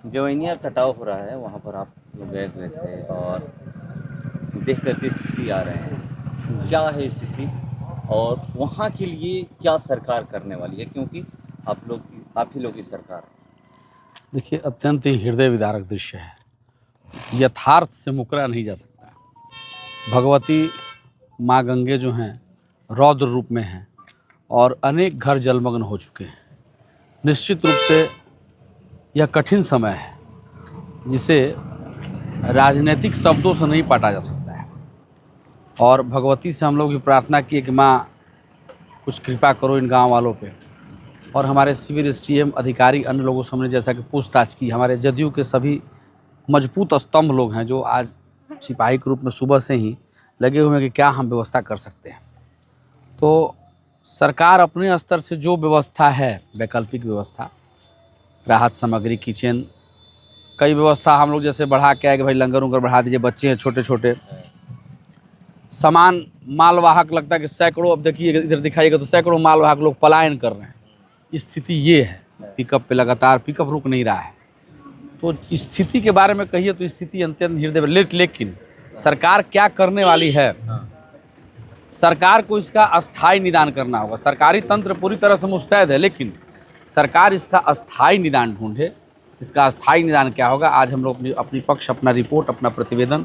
जवैनिया कटाव हो रहा है, वहाँ पर आप लोग गए हुए थे और देख कर के स्थिति आ रहे हैं, क्या है स्थिति और वहाँ के लिए क्या सरकार करने वाली है, क्योंकि आप ही लोग की सरकार है। देखिए, अत्यंत ही हृदय विदारक दृश्य है। यथार्थ से मुकरा नहीं जा सकता। भगवती माँ गंगे जो हैं रौद्र रूप में हैं और अनेक घर जलमग्न हो चुके हैं। निश्चित रूप से यह कठिन समय है जिसे राजनीतिक शब्दों से नहीं पाटा जा सकता है। और भगवती से हम लोग की प्रार्थना की कि माँ कुछ कृपा करो इन गांव वालों पे। और हमारे सिविल एसटीएम अधिकारी अन्य लोगों से हमने जैसा कि पूछताछ की, हमारे जदयू के सभी मजबूत स्तंभ लोग हैं जो आज सिपाही के रूप में सुबह से ही लगे हुए हैं कि क्या हम व्यवस्था कर सकते हैं। तो सरकार अपने स्तर से जो व्यवस्था है, वैकल्पिक व्यवस्था, राहत सामग्री, किचन, कई व्यवस्था हम लोग जैसे बढ़ा के आए कि भाई लंगर उंगर बढ़ा दीजिए, बच्चे हैं छोटे छोटे, सामान मालवाहक लगता है कि सैकड़ों, अब देखिए इधर दिखाइएगा तो सैकड़ों मालवाहक लोग पलायन कर रहे हैं। स्थिति ये है, पिकअप पे लगातार पिकअप रुक नहीं रहा है। तो स्थिति के बारे में कहिए तो स्थिति अत्यंत हृदय, लेकिन सरकार क्या करने वाली है, सरकार को इसका अस्थायी निदान करना होगा। सरकारी तंत्र पूरी तरह से मुस्तैद है, लेकिन सरकार इसका अस्थायी निदान ढूंढे। इसका अस्थायी निदान क्या होगा, आज हम लोग अपनी पक्ष, अपना रिपोर्ट, अपना प्रतिवेदन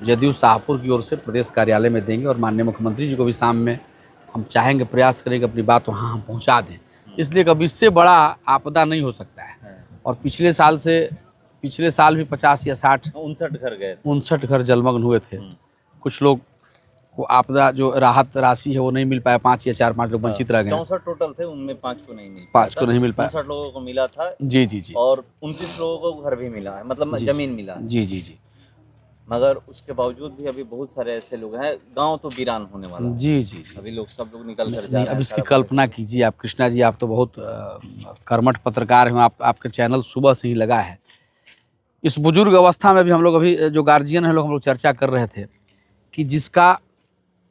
जदयू शाहपुर की ओर से प्रदेश कार्यालय में देंगे और माननीय मुख्यमंत्री जी को भी शाम में हम चाहेंगे, प्रयास करेंगे अपनी बात वहाँ हम पहुँचा दें। इसलिए कभी इससे बड़ा आपदा नहीं हो सकता है। और पिछले साल भी 50 या 60 59 घर जलमग्न हुए थे। कुछ लोग को आपदा जो राहत राशि है वो नहीं मिल पाया, 5 या 4-5 लोग वंचित रह गए। 64 टोटल थे, उनमें 5 को नहीं मिल पाया। 64 लोगों को मिला था। जी जी जी। और 29 लोगों को घर भी मिला है, मतलब जमीन मिला है। जी जी जी। मगर उसके बावजूद भी अभी बहुत सारे ऐसे लोग हैं, गांव तो वीरान होने वाला है। जी जी। अभी सब लोग निकल कर जा रहे हैं। अब इसकी कल्पना कीजिए आप, कृष्णा जी, आप तो बहुत कर्मठ पत्रकार हैं, आपके चैनल सुबह से ही लगा है। इस बुजुर्ग अवस्था में भी हम लोग, अभी जो गार्जियन है लोग, हम लोग चर्चा कर रहे थे कि जिसका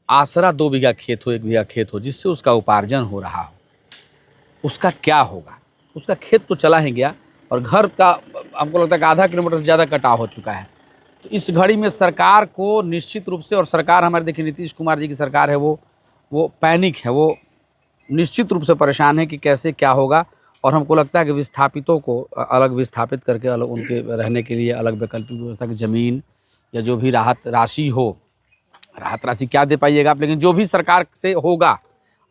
आसरा 2 बीघा खेत हो, 1 बीघा खेत हो, जिससे उसका उपार्जन हो रहा हो, उसका क्या होगा। उसका खेत तो चला ही गया और घर का हमको लगता है कि आधा किलोमीटर से ज़्यादा कटाव हो चुका है। तो इस घड़ी में सरकार को निश्चित रूप से, और सरकार हमारे, देखिए नीतीश कुमार जी की सरकार है, वो पैनिक है, वो निश्चित रूप से परेशान है कि कैसे क्या होगा। और हमको लगता है कि विस्थापितों को अलग विस्थापित करके अलग उनके रहने के लिए अलग वैकल्पिक व्यवस्था की ज़मीन या जो भी राहत राशि हो, राहत राशि क्या दे पाइएगा आप, लेकिन जो भी सरकार से होगा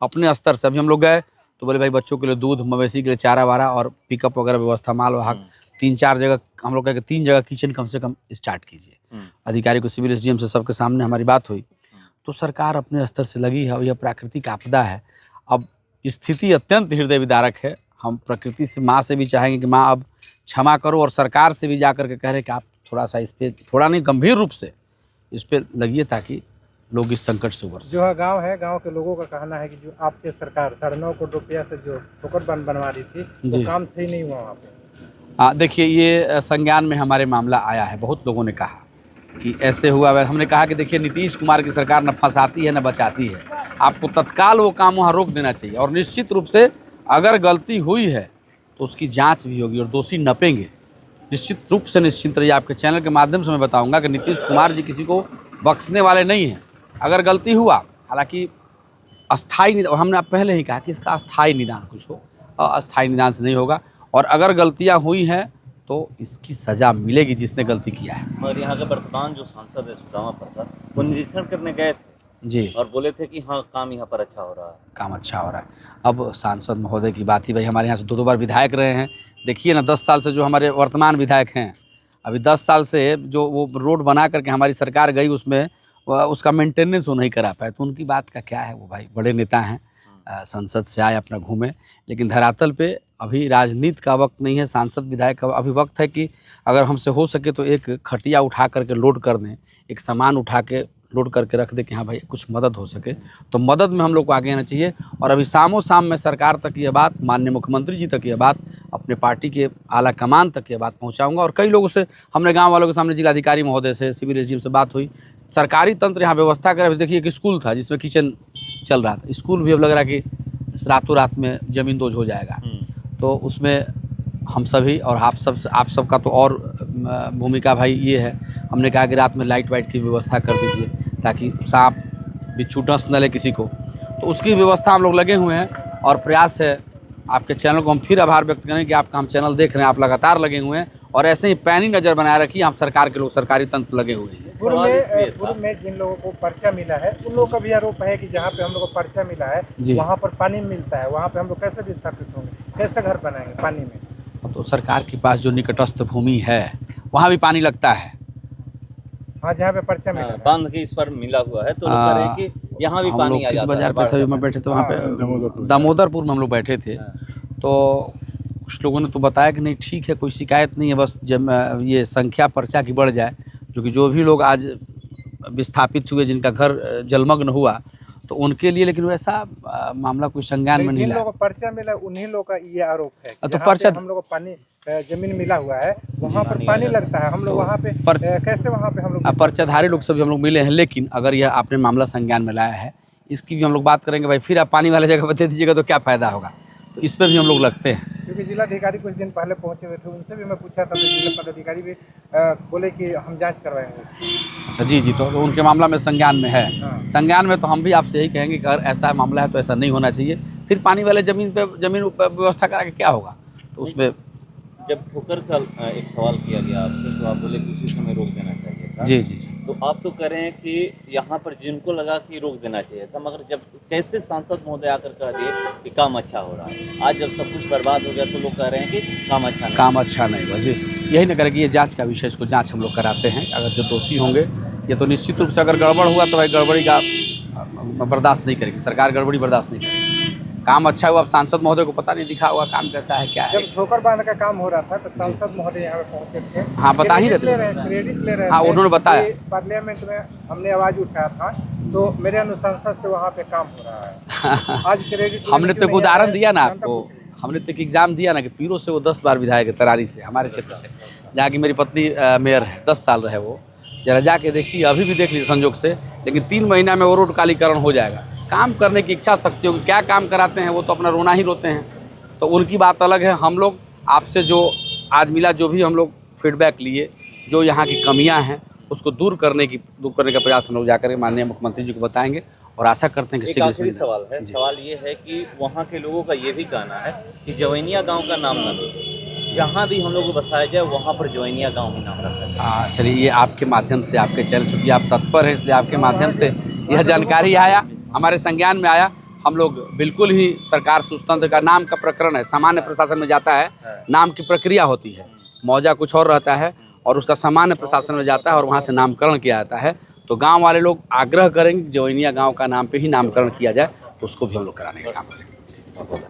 अपने स्तर से। अभी हम लोग गए तो बोले भाई बच्चों के लिए दूध, मवेशी के लिए चारा वारा और पिकअप वगैरह व्यवस्था, माल वाहक 3-4 जगह हम लोग कहे कि 3 जगह किचन कम से कम स्टार्ट कीजिए। अधिकारी को, सिविल एसडीएम से सबके सामने हमारी बात हुई। तो सरकार अपने स्तर से लगी है। यह प्राकृतिक आपदा है। अब स्थिति अत्यंत हृदय विदारक है। हम प्रकृति से, माँ से भी चाहेंगे कि माँ अब क्षमा करो, और सरकार से भी जा करके कह रहे कि आप थोड़ा सा इस पर, थोड़ा नहीं गंभीर रूप से इस पर लगिए ताकि लोग इस संकट से उबर सकें। जो गांव है, गांव के लोगों का कहना है कि जो आपकी सरकार 9.5 करोड़ रुपया से जो ठोकर बन बनवा रही थी, वो काम सही नहीं हुआ वहाँ पे। देखिए, ये संज्ञान में हमारे मामला आया है। बहुत लोगों ने कहा कि ऐसे हुआ। हमने कहा कि देखिए, नीतीश कुमार की सरकार न फंसाती है न बचाती है। आपको तत्काल वो काम वहाँ रोक देना चाहिए, और निश्चित रूप से अगर गलती हुई है तो उसकी जांच भी होगी और दोषी नपेंगे। निश्चित रूप से निश्चिंत रहिए। आपके चैनल के माध्यम से मैं बताऊंगा कि नीतीश कुमार जी किसी को बख्शने वाले नहीं हैं। अगर गलती हुआ, हालांकि अस्थायी निदान, हमने पहले ही कहा कि इसका अस्थायी निदान कुछ हो, अस्थायी निदान से नहीं होगा। और अगर गलतियां हुई हैं तो इसकी सज़ा मिलेगी जिसने गलती किया है। मगर यहाँ के वर्तमान जो सांसद है सुदामा प्रसाद, वो निरीक्षण करने गए थे जी, और बोले थे कि हाँ काम यहाँ पर अच्छा हो रहा है। काम अच्छा हो रहा है। अब सांसद महोदय की बात ही, भाई हमारे यहाँ से 2 बार विधायक रहे हैं। देखिए ना, 10 साल से जो हमारे वर्तमान विधायक हैं, अभी 10 साल से जो वो रोड बना करके हमारी सरकार गई, उसमें उसका मेंटेनेंस वो नहीं करा पाए। तो उनकी बात का क्या है, वो भाई बड़े नेता हैं, संसद से आए, अपना घूमे, लेकिन धरातल पे अभी राजनीति का वक्त नहीं है, सांसद विधायक का अभी वक्त है कि अगर हमसे हो सके तो एक खटिया उठा करके लोड कर दें, एक सामान उठा के लोड करके रख दे कि हाँ भाई कुछ मदद हो सके, तो मदद में हम लोग को आगे आना चाहिए। और अभी शामों शाम में सरकार तक ये बात, माननीय मुख्यमंत्री जी तक ये बात, अपने पार्टी के आला कमान तक ये बात पहुंचाऊंगा। और कई लोगों से, हमने गांव वालों के सामने, जिलाधिकारी महोदय से, सिविल एसडीएम से बात हुई, सरकारी तंत्र यहाँ व्यवस्था करे। देखिए, एक स्कूल था जिसमें किचन चल रहा था, स्कूल भी अब लग रहा है कि रातों रात में ज़मींदोज हो जाएगा। तो उसमें हम सभी और आप सब का तो और भूमिका भाई ये है, हमने कहा कि रात में लाइट वाइट की व्यवस्था कर दीजिए ताकि सांप बिच्छू डस न ले किसी को, तो उसकी व्यवस्था हम लोग लगे हुए हैं। और प्रयास है आपके चैनल को हम फिर आभार व्यक्त करें कि आपका हम चैनल देख रहे हैं, आप लगातार लगे हुए हैं और ऐसे ही पैनी नज़र बनाए रखिए। हम सरकार के लोग सरकारी तंत्र लगे हुए हैं। पूर्व में जिन लोगों को पर्चा मिला है उन लोगों का भी आरोप है कि जहाँ पे हम लोग को पर्चा मिला है वहाँ पर पानी मिलता है, वहाँ पे हम लोग कैसे विस्थापित होंगे, कैसे घर बनाएंगे पानी में। तो सरकार के पास जो निकटस्थ भूमि है वहाँ भी पानी लगता है। हाँ, जहाँ पे पर्चा मिला बांध के इस पर मिला हुआ है, तो लोग कह रहे हैं कि यहाँ भी पानी आ जाता है। बाजार पे थे, मैं बैठे थे वहाँ पे दामोदरपुर में हम लोग बैठे थे, तो कुछ लोगों ने तो बताया कि नहीं ठीक है, कोई शिकायत नहीं है, बस जब ये संख्या पर्चा की बढ़ जाए, जो भी लोग आज विस्थापित हुए जिनका घर जलमग्न हुआ तो उनके लिए, लेकिन वैसा मामला कोई संज्ञान में नहीं जिन लोगों को पर्चा मिला उन्हीं लोग का ये आरोप है। तो पर्चा हम लोग को पानी जमीन मिला हुआ है वहाँ पर पानी लगता है, हम लोग वहाँ पे कैसे वहाँ पे हम लोग पर्चाधारी लोग सभी हम लोग मिले हैं। लेकिन अगर यह आपने मामला संज्ञान में लाया है, इसकी भी हम लोग बात करेंगे। भाई फिर आप पानी वाले जगह बता दीजिएगा तो क्या फ़ायदा होगा, तो इस पर भी हम लोग लगते हैं। क्योंकि जिलाधिकारी कुछ दिन पहले पहुँचे हुए थे, उनसे भी मैं पूछा था, तो जिला पदाधिकारी भी बोले कि हम जांच करवाएंगे। अच्छा जी, तो उनके मामला में संज्ञान में है। संज्ञान में तो हम भी आपसे यही कहेंगे कि अगर ऐसा मामला है तो ऐसा नहीं होना चाहिए। फिर पानी वाले जमीन व्यवस्था करा के क्या होगा, तो उसमें जब ठोकर का एक सवाल किया गया आपसे तो आप बोले कि उसी समय रोक देना चाहिए था। जी, तो आप तो कह रहे हैं कि यहाँ पर जिनको लगा कि रोक देना चाहिए था, मगर जब कैसे सांसद महोदय आकर कह दिए कि काम अच्छा हो रहा है, आज जब सब कुछ बर्बाद हो गया तो लोग कह रहे हैं कि काम अच्छा नहीं हुआ। जी, यही न करें कि ये जांच का विषय, इसको जांच हम लोग कराते हैं। अगर जो दोषी होंगे ये तो निश्चित रूप से, अगर गड़बड़ हुआ तो भाई गड़बड़ी का बर्दाश्त नहीं करेगी सरकार, गड़बड़ी बर्दाश्त नहीं करेगी। काम अच्छा हुआ, अब सांसद महोदय को पता नहीं दिखा हुआ काम कैसा है क्या है। जब ठोकर बांध का काम हो रहा था तो सांसद महोदय यहाँ पे पहुँचे थे। हाँ, बता ही क्रेडिट ले रहे हाँ, उन्होंने बताया पार्लियामेंट में हमने आवाज उठाया था, तो मेरे अनुशंसा से वहाँ पे काम हो रहा है। आज क्रेडिट हमने तो एक उदाहरण दिया ना आपको, हमने तो एक एग्जाम दिया ना कि पीरो से वो 10 बार विधायक है, तरारी से, हमारे क्षेत्र से, जहाँ की मेरी पत्नी मेयर है, 10 साल रहे वो। जरा जाके देखिए, अभी भी देख लीजिए संजोग से, लेकिन 3 महीना में वो रोड कालीकरण हो जाएगा। काम करने की इच्छा शक्ति होगी, क्या काम कराते हैं वो तो अपना रोना ही रोते हैं, तो उनकी बात अलग है। हम लोग आपसे जो आज मिला, जो भी हम लोग फीडबैक लिए, जो यहाँ की कमियां हैं उसको दूर करने का प्रयास हम लोग जाकर माननीय मुख्यमंत्री जी को बताएंगे और आशा करते हैं कि एक आखिरी सवाल है। सवाल ये है कि वहाँ के लोगों का ये भी कहना है कि जवैनिया गाँव का नाम न लो, जहाँ भी हम लोग को बसाया जाए वहाँ पर जवैनिया गाँव ही नाम रखा जाए। चलिए, ये आपके माध्यम से, आपके चैनल, चूँकि आप तत्पर हैं इसलिए आपके माध्यम से यह जानकारी आया, हमारे संज्ञान में आया। हम लोग बिल्कुल ही सरकार सुतंत्र का नाम का प्रकरण है, सामान्य प्रशासन में जाता है, नाम की प्रक्रिया होती है, मौजा कुछ और रहता है और उसका सामान्य प्रशासन में जाता है और वहाँ से नामकरण किया जाता है। तो गांव वाले लोग आग्रह करेंगे कि जवैनिया गांव का नाम पे ही नामकरण किया जाए, तो उसको भी हम लोग कराने का काम करेंगे।